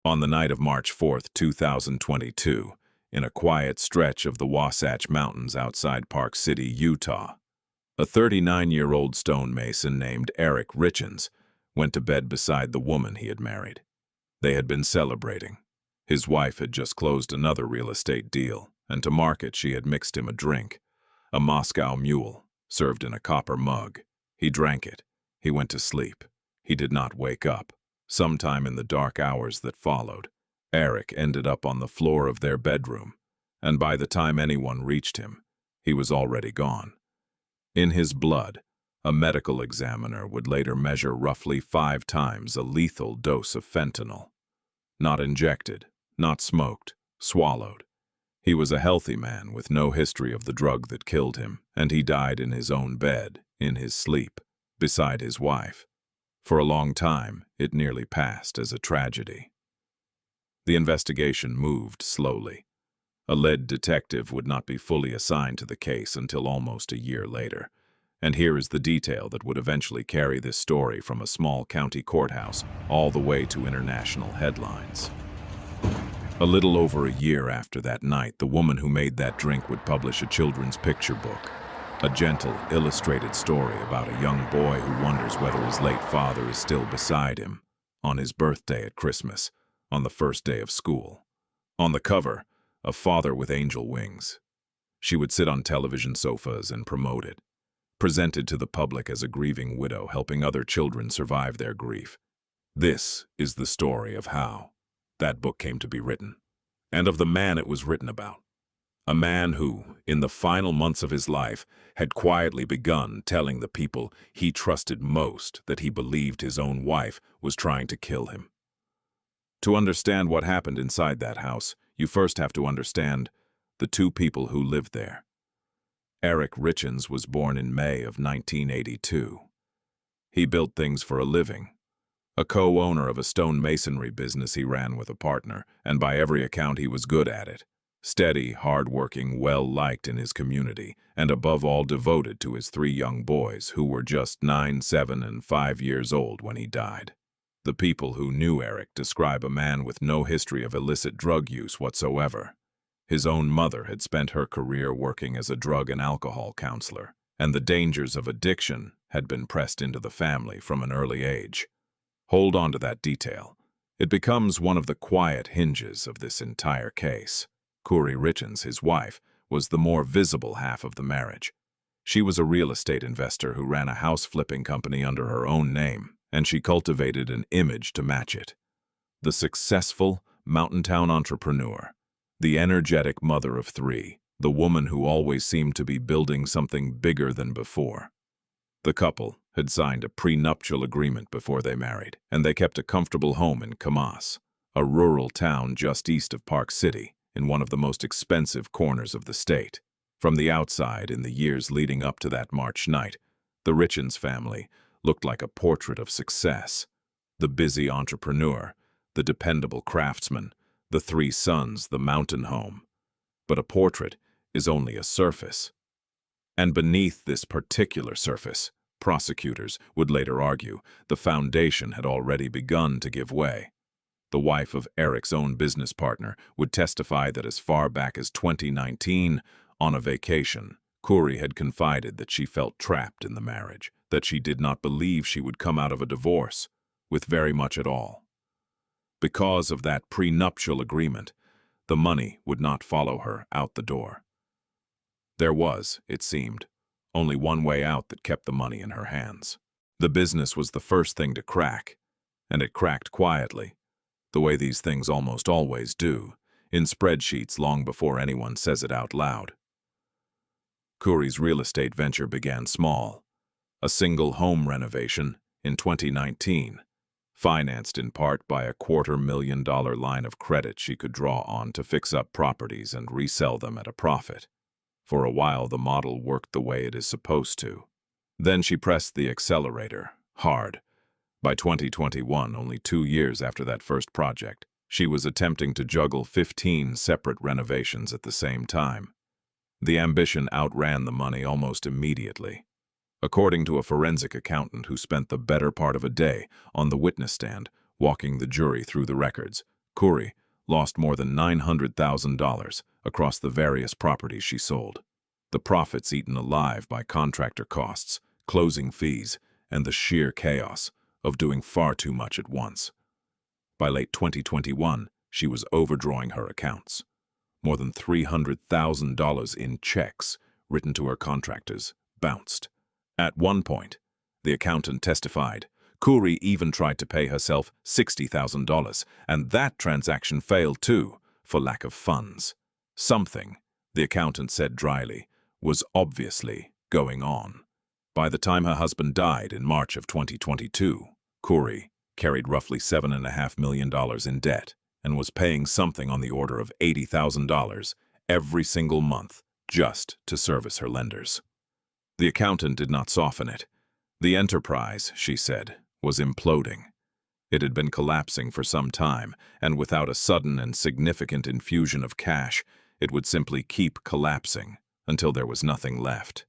On the night of March 4th, 2022, in a quiet stretch of the Wasatch Mountains outside Park City, Utah, a 39-year-old stonemason named Eric Richins went to bed beside the woman he had married. They had been celebrating. His wife had just closed another real estate deal, and to mark it she had mixed him a drink, a Moscow Mule, served in a copper mug. He drank it. He went to sleep. He did not wake up. Sometime in the dark hours that followed, Eric ended up on the floor of their bedroom, and by the time anyone reached him, he was already gone. In his blood, a medical examiner would later measure roughly 5 times a lethal dose of fentanyl. Not injected, not smoked, swallowed. He was a healthy man with no history of the drug that killed him, and he died in his own bed, in his sleep, beside his wife. For a long time, it nearly passed as a tragedy. The investigation moved slowly. A lead detective would not be fully assigned to the case until almost a year later. And here is the detail that would eventually carry this story from a small county courthouse all the way to international headlines. A little over a year after that night, the woman who made that drink would publish a children's picture book. A gentle, illustrated story about a young boy who wonders whether his late father is still beside him, on his birthday at Christmas, on the first day of school. On the cover, a father with angel wings. She would sit on television sofas and promote it, presented to the public as a grieving widow helping other children survive their grief. This is the story of how that book came to be written, and of the man it was written about. A man who, in the final months of his life, had quietly begun telling the people he trusted most that he believed his own wife was trying to kill him. To understand what happened inside that house, you first have to understand the 2 people who lived there. Eric Richins was born in May of 1982. He built things for a living. A co-owner of a stonemasonry business he ran with a partner, and by every account he was good at it. Steady, hard-working, well-liked in his community, and above all devoted to his 3 young boys who were just 9, 7, and 5 years old when he died. The people who knew Eric describe a man with no history of illicit drug use whatsoever. His own mother had spent her career working as a drug and alcohol counselor, and the dangers of addiction had been pressed into the family from an early age. Hold on to that detail. It becomes one of the quiet hinges of this entire case. Kouri Richins, his wife, was the more visible half of the marriage. She was a real estate investor who ran a house-flipping company under her own name, and she cultivated an image to match it. The successful, mountain-town entrepreneur, the energetic mother of 3, the woman who always seemed to be building something bigger than before. The couple had signed a prenuptial agreement before they married, and they kept a comfortable home in Kamas, a rural town just east of Park City, in one of the most expensive corners of the state. From the outside, in the years leading up to that March night, the Richins family looked like a portrait of success. The busy entrepreneur, the dependable craftsman, the 3 sons, the mountain home. But a portrait is only a surface. And beneath this particular surface, prosecutors would later argue, the foundation had already begun to give way. The wife of Eric's own business partner would testify that as far back as 2019, on a vacation, Kouri had confided that she felt trapped in the marriage, that she did not believe she would come out of a divorce with very much at all. Because of that prenuptial agreement, the money would not follow her out the door. There was, it seemed, only one way out that kept the money in her hands. The business was the first thing to crack, and it cracked quietly, the way these things almost always do, in spreadsheets long before anyone says it out loud. Kouri's real estate venture began small, a single home renovation in 2019, financed in part by a $250,000 line of credit she could draw on to fix up properties and resell them at a profit. For a while the model worked the way it is supposed to. Then she pressed the accelerator, hard. By 2021, only 2 years after that first project, she was attempting to juggle 15 separate renovations at the same time. The ambition outran the money almost immediately. According to a forensic accountant who spent the better part of a day on the witness stand, walking the jury through the records, Kouri lost more than $900,000 across the various properties she sold. The profits eaten alive by contractor costs, closing fees, and the sheer chaos of doing far too much at once. By late 2021, she was overdrawing her accounts. More than $300,000 in checks written to her contractors bounced. At one point, the accountant testified, Kouri even tried to pay herself $60,000, and that transaction failed too, for lack of funds. Something, the accountant said dryly, was obviously going on. By the time her husband died in March of 2022, Kouri carried roughly $7.5 million in debt and was paying something on the order of $80,000 every single month just to service her lenders. The accountant did not soften it. The enterprise, she said, was imploding. It had been collapsing for some time, and without a sudden and significant infusion of cash, it would simply keep collapsing until there was nothing left.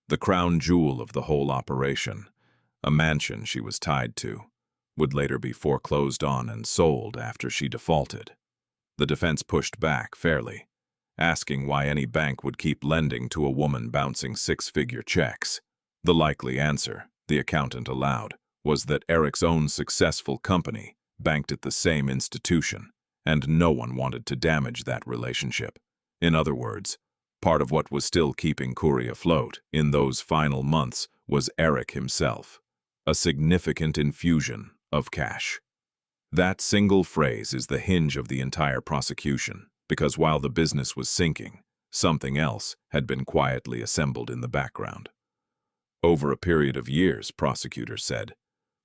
The crown jewel of the whole operation, a mansion she was tied to, would later be foreclosed on and sold after she defaulted. The defense pushed back fairly, asking why any bank would keep lending to a woman bouncing six-figure checks. The likely answer, the accountant allowed, was that Eric's own successful company banked at the same institution, and no one wanted to damage that relationship. In other words, part of what was still keeping Kouri afloat in those final months was Eric himself, a significant infusion of cash. That single phrase is the hinge of the entire prosecution, because while the business was sinking, something else had been quietly assembled in the background. Over a period of years, prosecutors said,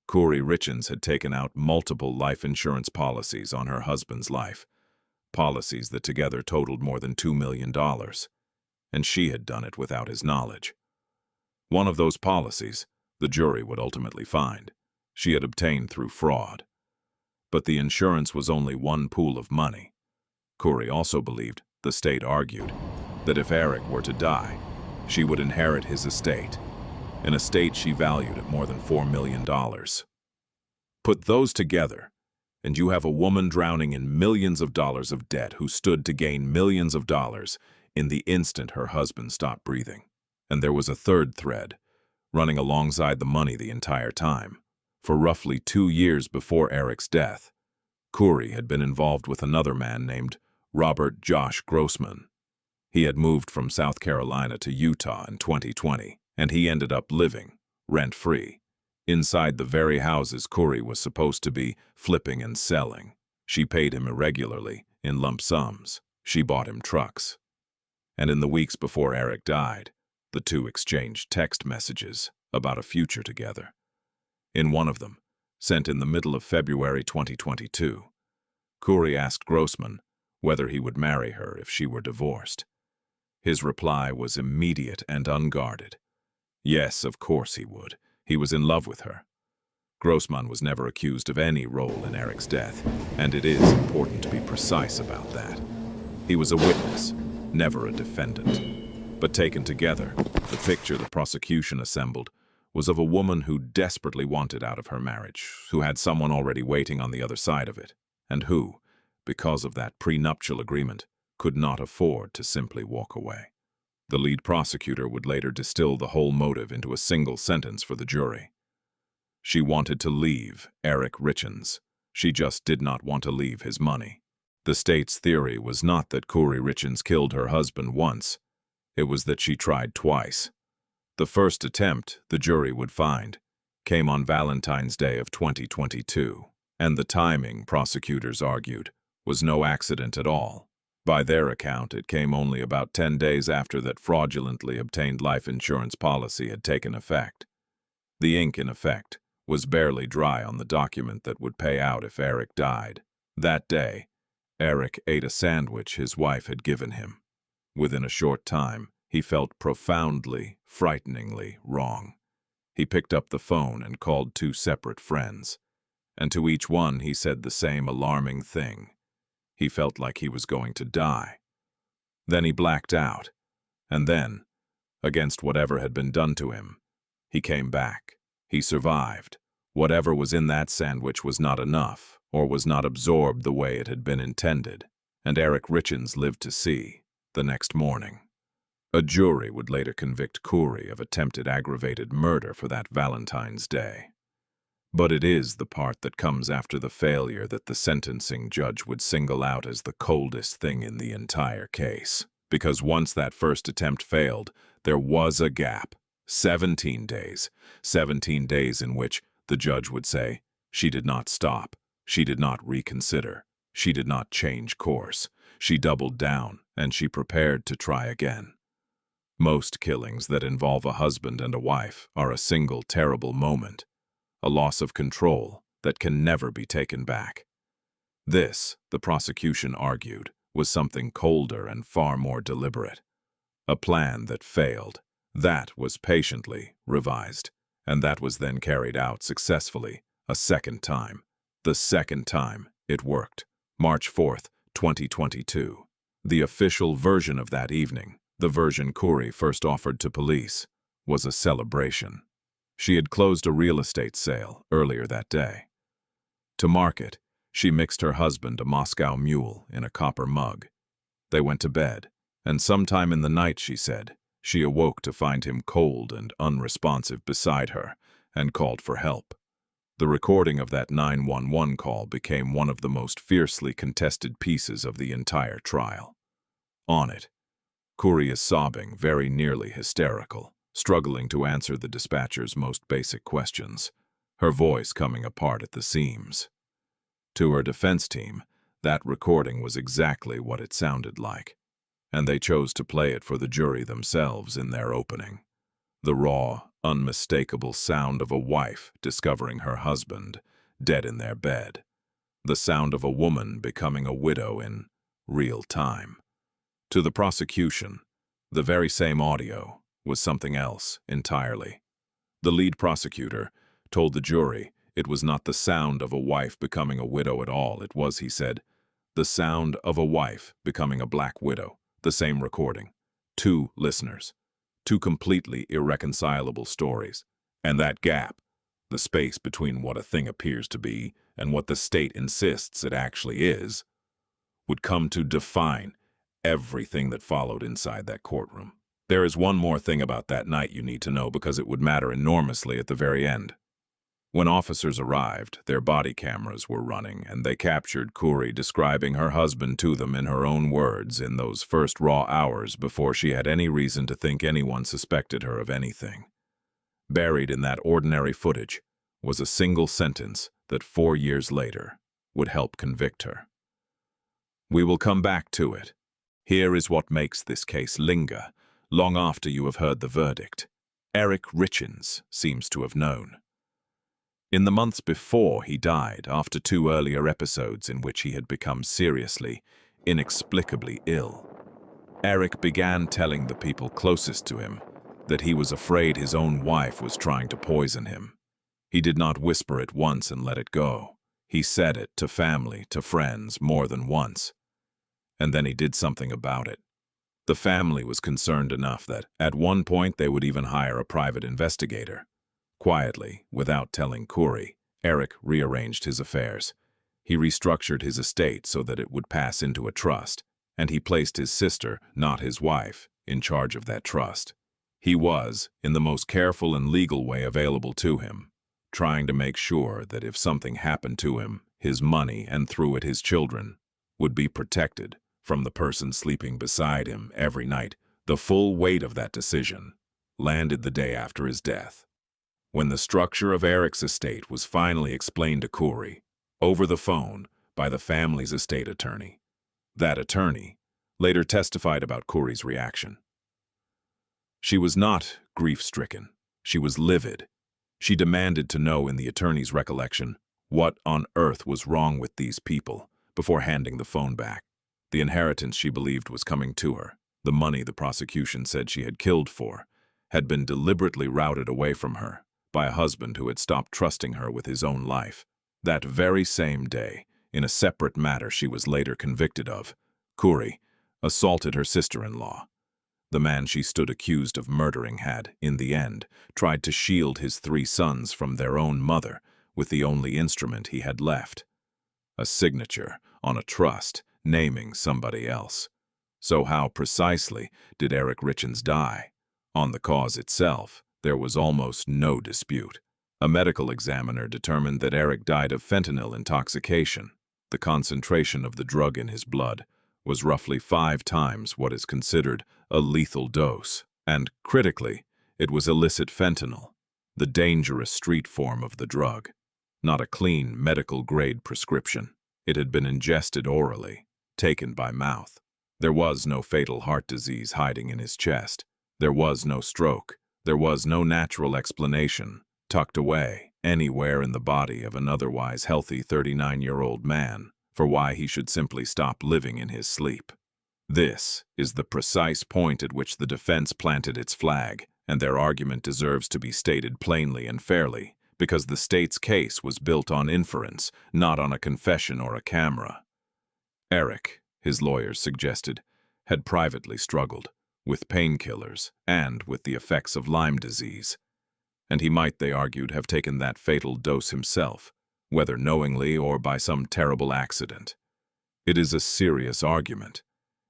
Kouri Richins had taken out multiple life insurance policies on her husband's life, policies that together totaled more than $2 million, and she had done it without his knowledge. One of those policies, the jury would ultimately find, she had obtained through fraud. But the insurance was only one pool of money. Kouri also believed, the state argued, that if Eric were to die, she would inherit his estate, an estate she valued at more than $4 million. Put those together, and you have a woman drowning in millions of dollars of debt who stood to gain millions of dollars in the instant her husband stopped breathing. And there was a third thread, running alongside the money the entire time. For roughly 2 years before Eric's death, Kouri had been involved with another man named Robert Josh Grossman. He had moved from South Carolina to Utah in 2020, and he ended up living, rent-free, inside the very houses Kouri was supposed to be flipping and selling. She paid him irregularly, in lump sums. She bought him trucks. And in the weeks before Eric died, the two exchanged text messages about a future together. In one of them, sent in the middle of February 2022, Kouri asked Grossman whether he would marry her if she were divorced. His reply was immediate and unguarded. Yes, of course he would. He was in love with her. Grossman was never accused of any role in Eric's death, and it is important to be precise about that. He was a witness, never a defendant. But taken together, the picture the prosecution assembled was of a woman who desperately wanted out of her marriage, who had someone already waiting on the other side of it, and who, because of that prenuptial agreement, could not afford to simply walk away. The lead prosecutor would later distill the whole motive into a single sentence for the jury. She wanted to leave Eric Richins. She just did not want to leave his money. The state's theory was not that Kouri Richins killed her husband once. It was that she tried twice. The first attempt, the jury would find, came on Valentine's Day of 2022, and the timing, prosecutors argued, was no accident at all. By their account, it came only about 10 days after that fraudulently obtained life insurance policy had taken effect. The ink, in effect, was barely dry on the document that would pay out if Eric died. That day, Eric ate a sandwich his wife had given him. Within a short time, he felt profoundly, frighteningly wrong. He picked up the phone and called 2 separate friends, and to each one he said the same alarming thing. He felt like he was going to die. Then he blacked out, and then, against whatever had been done to him, he came back. He survived, Whatever was in that sandwich was not enough, or was not absorbed the way it had been intended, and Eric Richins lived to see, the next morning. A jury would later convict Kouri of attempted aggravated murder for that Valentine's Day. But it is the part that comes after the failure that the sentencing judge would single out as the coldest thing in the entire case. Because once that first attempt failed, there was a gap. 17 days. 17 days in which the judge would say, she did not stop, she did not reconsider, she did not change course, she doubled down, and she prepared to try again. Most killings that involve a husband and a wife are a single terrible moment, a loss of control that can never be taken back. This, the prosecution argued, was something colder and far more deliberate. A plan that failed. That was patiently revised, and that was then carried out successfully a second time. The second time it worked. March 4th, 2022. The official version of that evening, the version Kouri first offered to police, was a celebration. She had closed a real estate sale earlier that day. To mark it, she mixed her husband a Moscow Mule in a copper mug. They went to bed, and sometime in the night, she said, she awoke to find him cold and unresponsive beside her and called for help. The recording of that 911 call became one of the most fiercely contested pieces of the entire trial. On it, Kouri is sobbing, very nearly hysterical, struggling to answer the dispatcher's most basic questions, her voice coming apart at the seams. To her defense team, that recording was exactly what it sounded like, and they chose to play it for the jury themselves in their opening. The raw, unmistakable sound of a wife discovering her husband dead in their bed. The sound of a woman becoming a widow in real time. To the prosecution, the very same audio was something else entirely. The lead prosecutor told the jury it was not the sound of a wife becoming a widow at all. It was, he said, the sound of a wife becoming a black widow. The same recording. Two listeners. Two completely irreconcilable stories. And that gap, the space between what a thing appears to be and what the state insists it actually is, would come to define everything that followed inside that courtroom. There is one more thing about that night you need to know because it would matter enormously at the very end. When officers arrived, their body cameras were running, and they captured Kouri describing her husband to them in her own words in those first raw hours before she had any reason to think anyone suspected her of anything. Buried in that ordinary footage was a single sentence that 4 years later would help convict her. We will come back to it. Here is what makes this case linger, long after you have heard the verdict. Eric Richins seems to have known. In the months before he died, after 2 earlier episodes in which he had become seriously, inexplicably ill, Eric began telling the people closest to him that he was afraid his own wife was trying to poison him. He did not whisper it once and let it go. He said it to family, to friends, more than once. And then he did something about it. The family was concerned enough that, at one point, they would even hire a private investigator. Quietly, without telling Kouri, Eric rearranged his affairs. He restructured his estate so that it would pass into a trust, and he placed his sister, not his wife, in charge of that trust. He was, in the most careful and legal way available to him, trying to make sure that if something happened to him, his money, and through it his children, would be protected from the person sleeping beside him every night. The full weight of that decision landed the day after his death. When the structure of Eric's estate was finally explained to Kouri, over the phone, by the family's estate attorney, that attorney later testified about Kouri's reaction. She was not grief-stricken. She was livid. She demanded to know, in the attorney's recollection, what on earth was wrong with these people before handing the phone back. The inheritance she believed was coming to her, the money the prosecution said she had killed for, had been deliberately routed away from her by a husband who had stopped trusting her with his own life. That very same day, in a separate matter she was later convicted of, Kouri assaulted her sister-in-law. The man she stood accused of murdering had, in the end, tried to shield his 3 sons from their own mother with the only instrument he had left. A signature on a trust naming somebody else. So how precisely did Eric Richins die? On the cause itself, there was almost no dispute. A medical examiner determined that Eric died of fentanyl intoxication. The concentration of the drug in his blood was roughly 5 times what is considered a lethal dose. And, critically, it was illicit fentanyl, the dangerous street form of the drug. Not a clean, medical-grade prescription. It had been ingested orally, taken by mouth. There was no fatal heart disease hiding in his chest. There was no stroke. There was no natural explanation, tucked away anywhere in the body of an otherwise healthy 39-year-old man, for why he should simply stop living in his sleep. This is the precise point at which the defense planted its flag, and their argument deserves to be stated plainly and fairly, because the state's case was built on inference, not on a confession or a camera. Eric, his lawyers suggested, had privately struggled with painkillers and with the effects of Lyme disease. And he might, they argued, have taken that fatal dose himself, whether knowingly or by some terrible accident. It is a serious argument.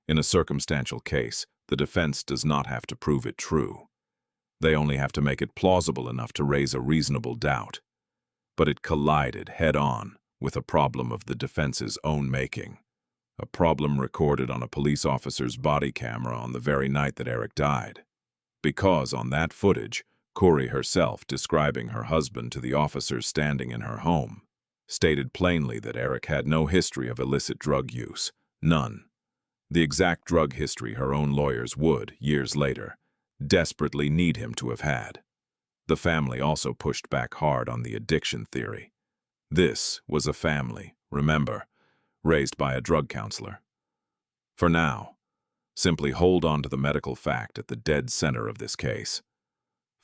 In a circumstantial case, the defense does not have to prove it true. They only have to make it plausible enough to raise a reasonable doubt. But it collided head-on with a problem of the defense's own making. A problem recorded on a police officer's body camera on the very night that Eric died. Because on that footage, Kouri herself, describing her husband to the officers standing in her home, stated plainly that Eric had no history of illicit drug use. None. The exact drug history her own lawyers would, years later, desperately need him to have had. The family also pushed back hard on the addiction theory. This was a family, remember, raised by a drug counselor. For now, simply hold on to the medical fact at the dead center of this case.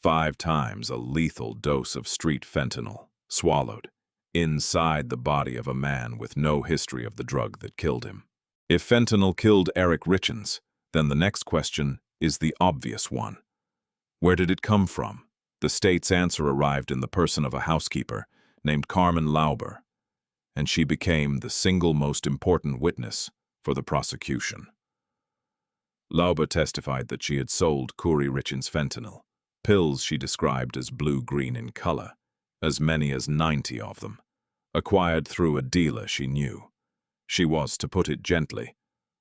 5 times a lethal dose of street fentanyl, swallowed, inside the body of a man with no history of the drug that killed him. If fentanyl killed Eric Richins, then the next question is the obvious one. Where did it come from? The state's answer arrived in the person of a housekeeper named Carmen Lauber, and she became the single most important witness for the prosecution. Lauber testified that she had sold Kouri Richins fentanyl, pills she described as blue-green in color, as many as 90 of them, acquired through a dealer she knew. She was, to put it gently,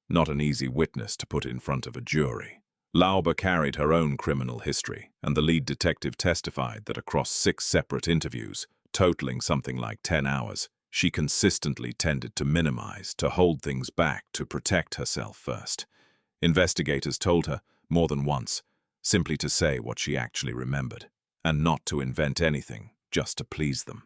not an easy witness to put in front of a jury. Lauber carried her own criminal history, and the lead detective testified that across 6 separate interviews, totaling something like 10 hours, she consistently tended to minimize, to hold things back, to protect herself first. Investigators told her, more than once, simply to say what she actually remembered, and not to invent anything, just to please them.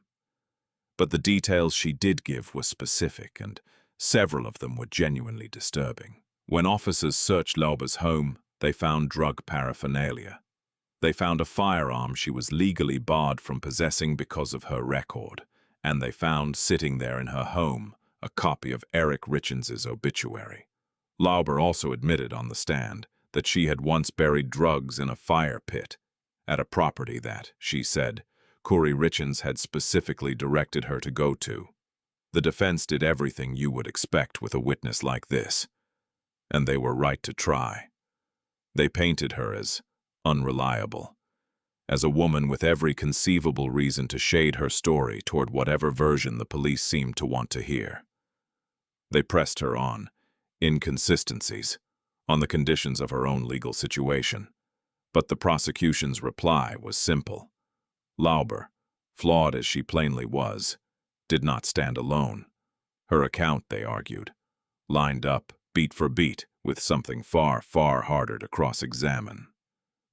But the details she did give were specific, and several of them were genuinely disturbing. When officers searched Lauber's home, they found drug paraphernalia. They found a firearm she was legally barred from possessing because of her record, and they found, sitting there in her home, a copy of Eric Richins' obituary. Lauber also admitted on the stand that she had once buried drugs in a fire pit at a property that, she said, Kouri Richins had specifically directed her to go to. The defense did everything you would expect with a witness like this, and they were right to try. They painted her as unreliable, as a woman with every conceivable reason to shade her story toward whatever version the police seemed to want to hear. They pressed her on inconsistencies, on the conditions of her own legal situation. But the prosecution's reply was simple. Lauber, flawed as she plainly was, did not stand alone. Her account, they argued, lined up, beat for beat, with something far, far harder to cross-examine.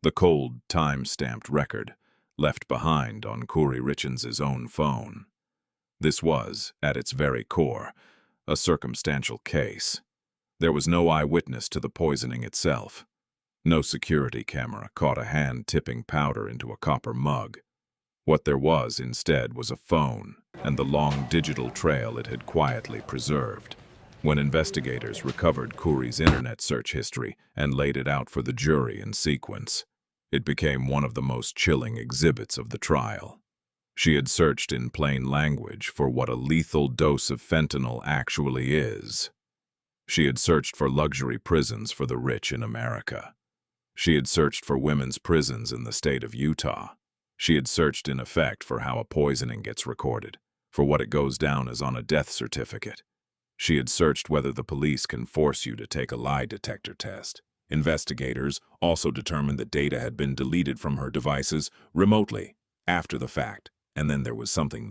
The cold, time-stamped record left behind on Kouri Richins' own phone. This was, at its very core, a circumstantial case. There was no eyewitness to the poisoning itself. No security camera caught a hand tipping powder into a copper mug. What there was, instead, was a phone and the long digital trail it had quietly preserved. When investigators recovered Kouri's internet search history and laid it out for the jury in sequence, it became one of the most chilling exhibits of the trial. She had searched in plain language for what a lethal dose of fentanyl actually is. She had searched for luxury prisons for the rich in America. She had searched for women's prisons in the state of Utah. She had searched, in effect, for how a poisoning gets recorded, for what it goes down as on a death certificate. She had searched whether the police can force you to take a lie detector test. Investigators also determined that data had been deleted from her devices remotely, after the fact. And then there was something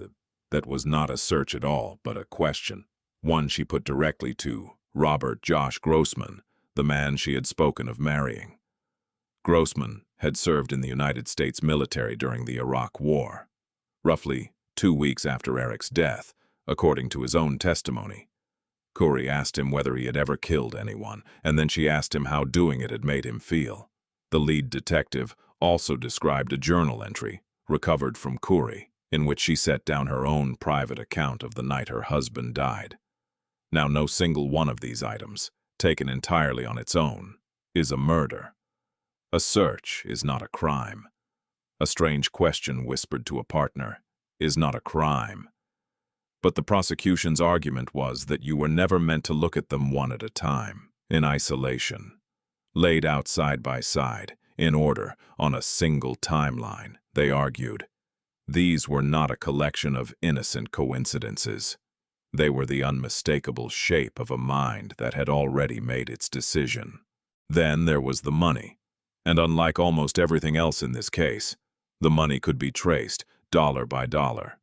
that was not a search at all, but a question. One she put directly to Robert Josh Grossman, the man she had spoken of marrying. Grossman had served in the United States military during the Iraq War. Roughly 2 weeks after Eric's death, according to his own testimony, Kouri asked him whether he had ever killed anyone, and then she asked him how doing it had made him feel. The lead detective also described a journal entry, recovered from Kouri, in which she set down her own private account of the night her husband died. Now, no single one of these items, taken entirely on its own, is a murder. A search is not a crime. A strange question whispered to a partner is not a crime. But the prosecution's argument was that you were never meant to look at them one at a time, in isolation. Laid out side by side, in order, on a single timeline, they argued. These were not a collection of innocent coincidences. They were the unmistakable shape of a mind that had already made its decision. Then there was the money. And unlike almost everything else in this case, the money could be traced, dollar by dollar.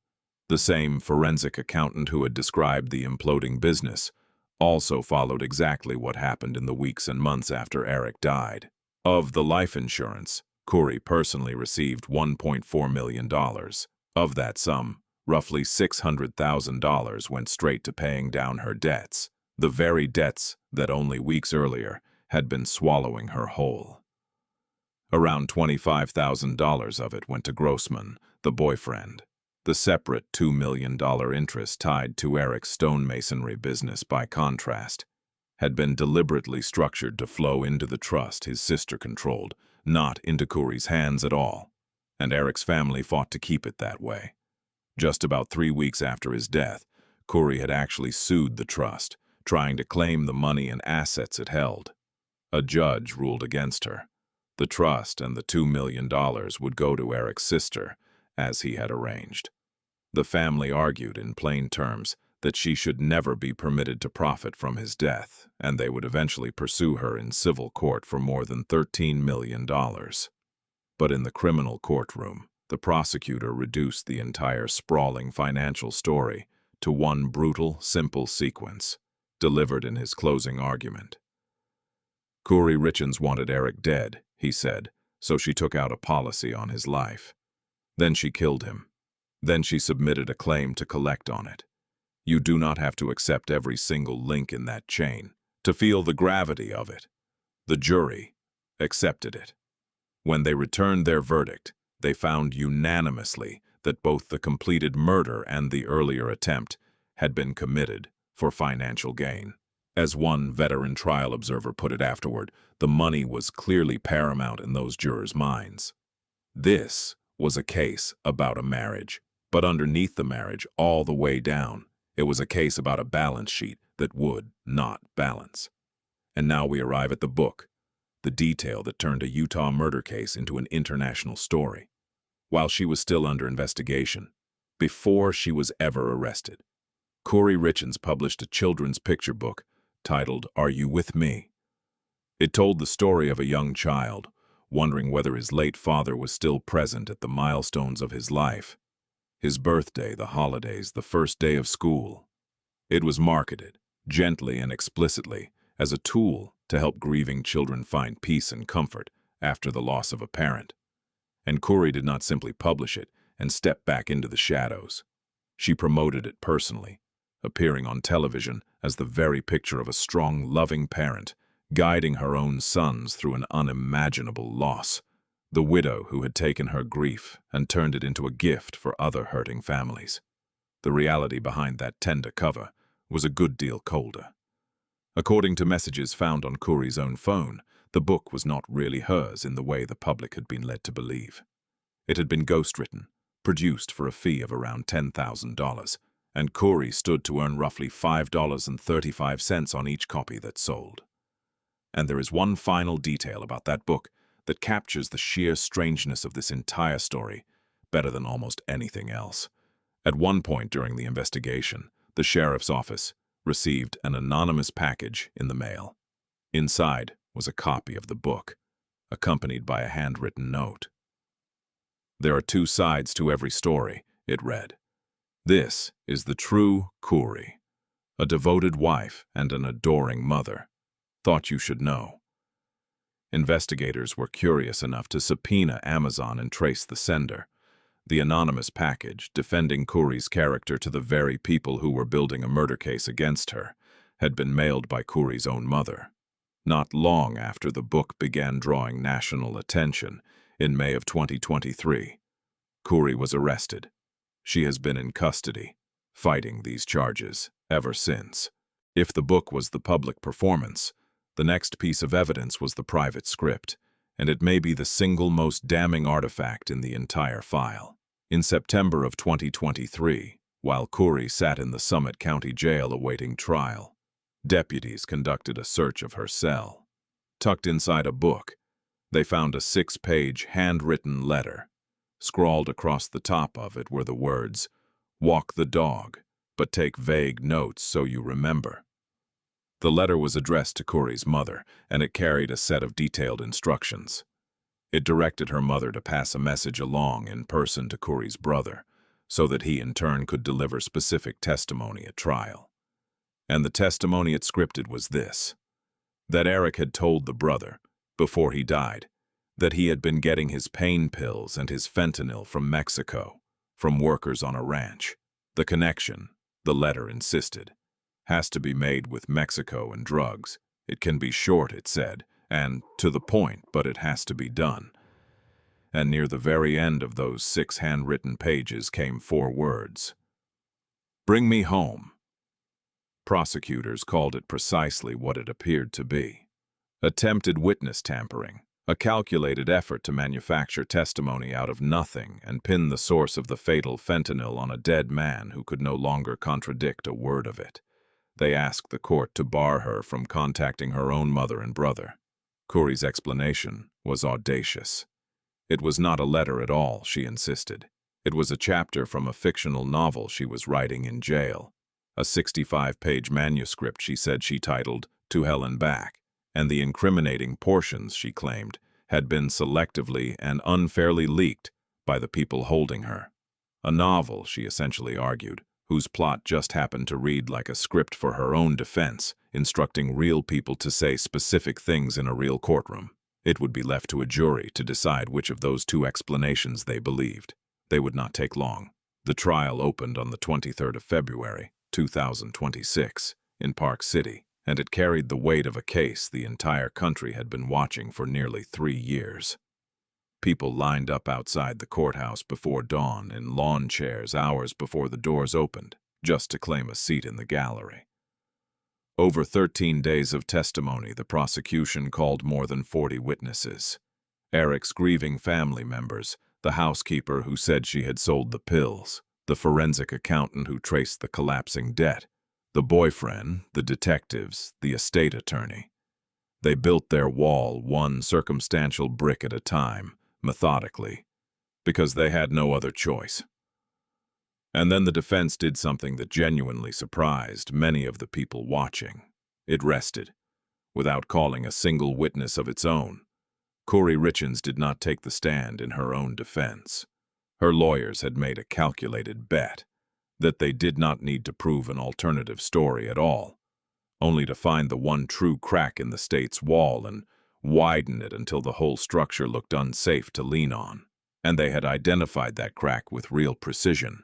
The same forensic accountant who had described the imploding business also followed exactly what happened in the weeks and months after Eric died. Of the life insurance, Kouri personally received $1.4 million. Of that sum, roughly $600,000 went straight to paying down her debts, the very debts that only weeks earlier had been swallowing her whole. Around $25,000 of it went to Grossman, the boyfriend. The separate $2 million interest tied to Eric's stonemasonry business, by contrast, had been deliberately structured to flow into the trust his sister controlled, not into Kouri's hands at all, and Eric's family fought to keep it that way. Just about 3 weeks after his death, Kouri had actually sued the trust, trying to claim the money and assets it held. A judge ruled against her. The trust and the $2 million would go to Eric's sister, as he had arranged. The family argued in plain terms that she should never be permitted to profit from his death, and they would eventually pursue her in civil court for more than $13 million. But in the criminal courtroom, the prosecutor reduced the entire sprawling financial story to one brutal, simple sequence, delivered in his closing argument. Kouri Richins wanted Eric dead, he said, so she took out a policy on his life. Then she killed him. Then she submitted a claim to collect on it. You do not have to accept every single link in that chain to feel the gravity of it. The jury accepted it. When they returned their verdict, they found unanimously that both the completed murder and the earlier attempt had been committed for financial gain. As one veteran trial observer put it afterward, the money was clearly paramount in those jurors' minds. This was a case about a marriage, but underneath the marriage, all the way down, it was a case about a balance sheet that would not balance. And now we arrive at the book, the detail that turned a Utah murder case into an international story. While she was still under investigation, before she was ever arrested, Kouri Richins published a children's picture book titled Are You With Me? It told the story of a young child wondering whether his late father was still present at the milestones of his life. His birthday, the holidays, the first day of school. It was marketed, gently and explicitly, as a tool to help grieving children find peace and comfort after the loss of a parent. And Kouri did not simply publish it and step back into the shadows. She promoted it personally, appearing on television as the very picture of a strong, loving parent, guiding her own sons through an unimaginable loss. The widow who had taken her grief and turned it into a gift for other hurting families. The reality behind that tender cover was a good deal colder. According to messages found on Kouri's own phone, the book was not really hers in the way the public had been led to believe. It had been ghostwritten, produced for a fee of around $10,000, and Kouri stood to earn roughly $5.35 on each copy that sold. And there is one final detail about that book that captures the sheer strangeness of this entire story better than almost anything else. At one point during the investigation, the sheriff's office received an anonymous package in the mail. Inside was a copy of the book, accompanied by a handwritten note. "There are two sides to every story," it read. "This is the true Kouri, a devoted wife and an adoring mother. Thought you should know." Investigators were curious enough to subpoena Amazon and trace the sender. The anonymous package, defending Kouri's character to the very people who were building a murder case against her, had been mailed by Kouri's own mother. Not long after the book began drawing national attention, in May of 2023, Kouri was arrested. She has been in custody, fighting these charges ever since. If the book was the public performance, the next piece of evidence was the private script, and it may be the single most damning artifact in the entire file. In September of 2023, while Kouri sat in the Summit County Jail awaiting trial, deputies conducted a search of her cell. Tucked inside a book, they found a 6-page handwritten letter. Scrawled across the top of it were the words, "Walk the dog, but take vague notes so you remember." The letter was addressed to Kouri's mother, and it carried a set of detailed instructions. It directed her mother to pass a message along in person to Kouri's brother, so that he in turn could deliver specific testimony at trial. And the testimony it scripted was this: that Eric had told the brother, before he died, that he had been getting his pain pills and his fentanyl from Mexico, from workers on a ranch. The connection, the letter insisted, has to be made with Mexico and drugs. It can be short, it said, and to the point, but it has to be done. And near the very end of those 6 handwritten pages came 4 words: "Bring me home." Prosecutors called it precisely what it appeared to be: attempted witness tampering, a calculated effort to manufacture testimony out of nothing and pin the source of the fatal fentanyl on a dead man who could no longer contradict a word of it. They asked the court to bar her from contacting her own mother and brother. Kouri's explanation was audacious. It was not a letter at all, she insisted. It was a chapter from a fictional novel she was writing in jail. A 65-page manuscript she said she titled "To Hell and Back," and the incriminating portions, she claimed, had been selectively and unfairly leaked by the people holding her. A novel, she essentially argued, whose plot just happened to read like a script for her own defense, instructing real people to say specific things in a real courtroom. It would be left to a jury to decide which of those 2 explanations they believed. They would not take long. The trial opened on the 23rd of February, 2026, in Park City, and it carried the weight of a case the entire country had been watching for nearly 3 years. People lined up outside the courthouse before dawn in lawn chairs hours before the doors opened, just to claim a seat in the gallery. Over 13 days of testimony, the prosecution called more than 40 witnesses. Eric's grieving family members, the housekeeper who said she had sold the pills, the forensic accountant who traced the collapsing debt, the boyfriend, the detectives, the estate attorney. They built their wall one circumstantial brick at a time, methodically, because they had no other choice. And then the defense did something that genuinely surprised many of the people watching. It rested, without calling a single witness of its own. Kouri Richins did not take the stand in her own defense. Her lawyers had made a calculated bet that they did not need to prove an alternative story at all, only to find the one true crack in the state's wall and widen it until the whole structure looked unsafe to lean on. And they had identified that crack with real precision.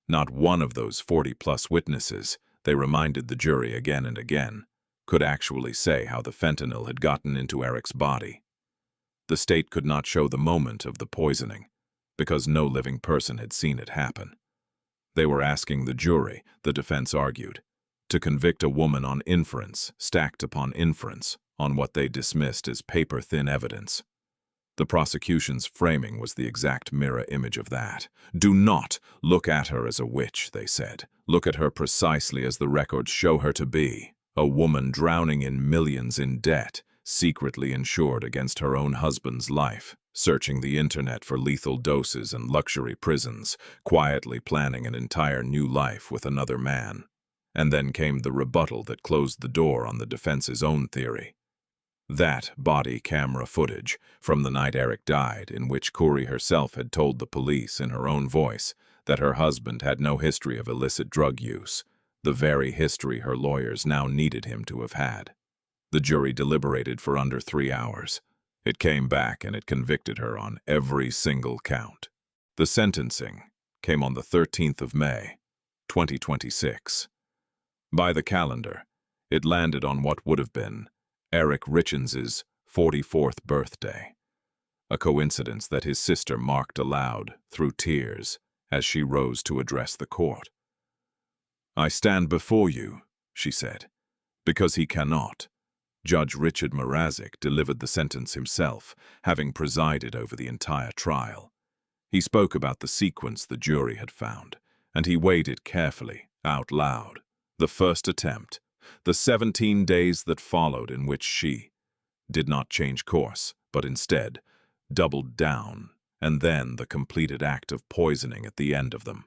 Not one of those 40-plus witnesses, they reminded the jury again and again, could actually say how the fentanyl had gotten into Eric's body. The state could not show the moment of the poisoning, because no living person had seen it happen. They were asking the jury, the defense argued, to convict a woman on inference, stacked upon inference, on what they dismissed as paper-thin evidence. The prosecution's framing was the exact mirror image of that. Do not look at her as a witch, they said. Look at her precisely as the records show her to be. A woman drowning in millions in debt, secretly insured against her own husband's life, searching the internet for lethal doses and luxury prisons, quietly planning an entire new life with another man. And then came the rebuttal that closed the door on the defense's own theory. That body camera footage from the night Eric died, in which Kouri herself had told the police in her own voice that her husband had no history of illicit drug use, the very history her lawyers now needed him to have had. The jury deliberated for under 3 hours. It came back and it convicted her on every single count. The sentencing came on the 13th of May, 2026. By the calendar, it landed on what would have been Eric Richins' 44th birthday, a coincidence that his sister marked aloud through tears as she rose to address the court. "I stand before you," she said, "because he cannot." Judge Richard Mrazek delivered the sentence himself, having presided over the entire trial. He spoke about the sequence the jury had found, and he weighed it carefully, out loud. The first attempt, the 17 days that followed in which she did not change course, but instead doubled down, and then the completed act of poisoning at the end of them.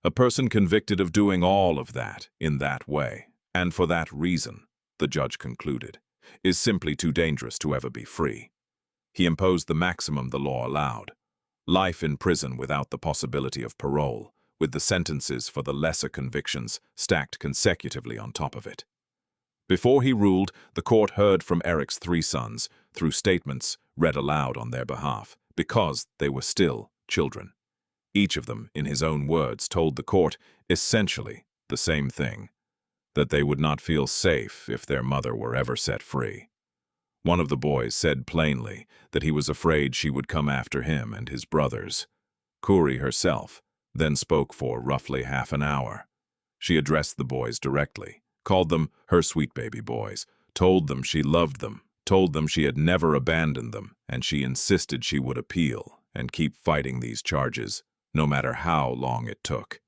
A person convicted of doing all of that in that way, and for that reason, the judge concluded, is simply too dangerous to ever be free. He imposed the maximum the law allowed: life in prison without the possibility of parole, with the sentences for the lesser convictions stacked consecutively on top of it. Before he ruled, the court heard from Eric's 3 sons through statements read aloud on their behalf, because they were still children. Each of them, in his own words, told the court essentially the same thing: that they would not feel safe if their mother were ever set free. One of the boys said plainly that he was afraid she would come after him and his brothers. Kouri herself then spoke for roughly half an hour. She addressed the boys directly, called them her sweet baby boys, told them she loved them, told them she had never abandoned them, and she insisted she would appeal and keep fighting these charges, no matter how long it took.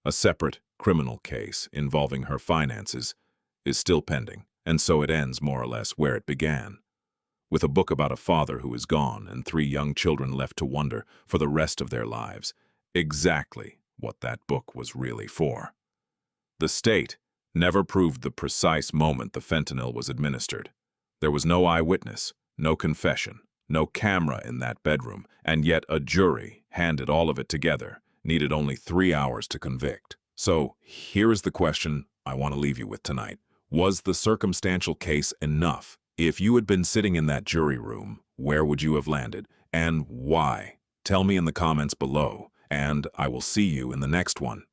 A separate criminal case involving her finances is still pending, and so it ends more or less where it began, with a book about a father who is gone and 3 young children left to wonder for the rest of their lives exactly what that book was really for. The state never proved the precise moment the fentanyl was administered. There was no eyewitness, no confession, no camera in that bedroom, and yet a jury handed all of it together, needed only 3 hours to convict. So here is the question I want to leave you with tonight. Was the circumstantial case enough? If you had been sitting in that jury room, where would you have landed, and why? Tell me in the comments below, and I will see you in the next one.